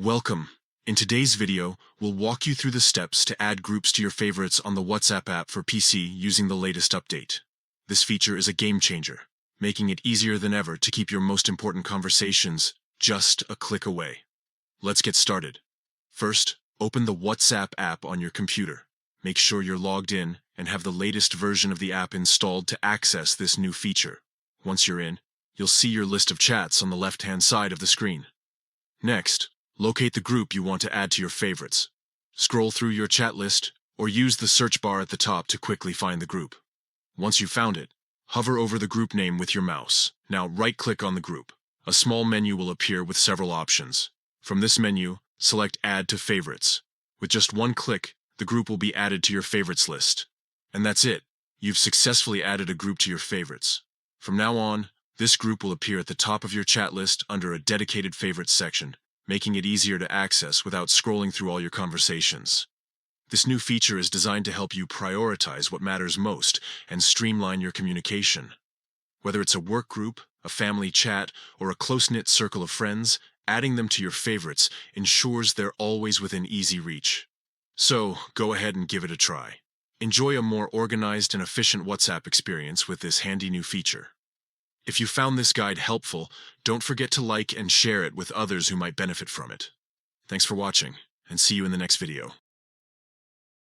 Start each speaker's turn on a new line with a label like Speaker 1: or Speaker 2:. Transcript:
Speaker 1: Welcome. In today's video, we'll walk you through the steps to add groups to your favorites on the WhatsApp app for PC using the latest update. This feature is a game changer, making it easier than ever to keep your most important conversations just a click away. Let's get started. First, open the WhatsApp app on your computer. Make sure you're logged in and have the latest version of the app installed to access this new feature. Once you're in, you'll see your list of chats on the left-hand side of the screen. Next, locate the group you want to add to your favorites. Scroll through your chat list or use the search bar at the top to quickly find the group. Once you've found it, hover over the group name with your mouse. Now right-click on the group. A small menu will appear with several options. From this menu, select Add to Favorites. With just one click, the group will be added to your favorites list. And that's it. You've successfully added a group to your favorites. From now on, this group will appear at the top of your chat list under a dedicated favorites section, making it easier to access without scrolling through all your conversations. This new feature is designed to help you prioritize what matters most and streamline your communication. Whether it's a work group, a family chat, or a close-knit circle of friends, adding them to your favorites ensures they're always within easy reach. So, go ahead and give it a try. Enjoy a more organized and efficient WhatsApp experience with this handy new feature. If you found this guide helpful, don't forget to like and share it with others who might benefit from it. Thanks for watching, and see you in the next video.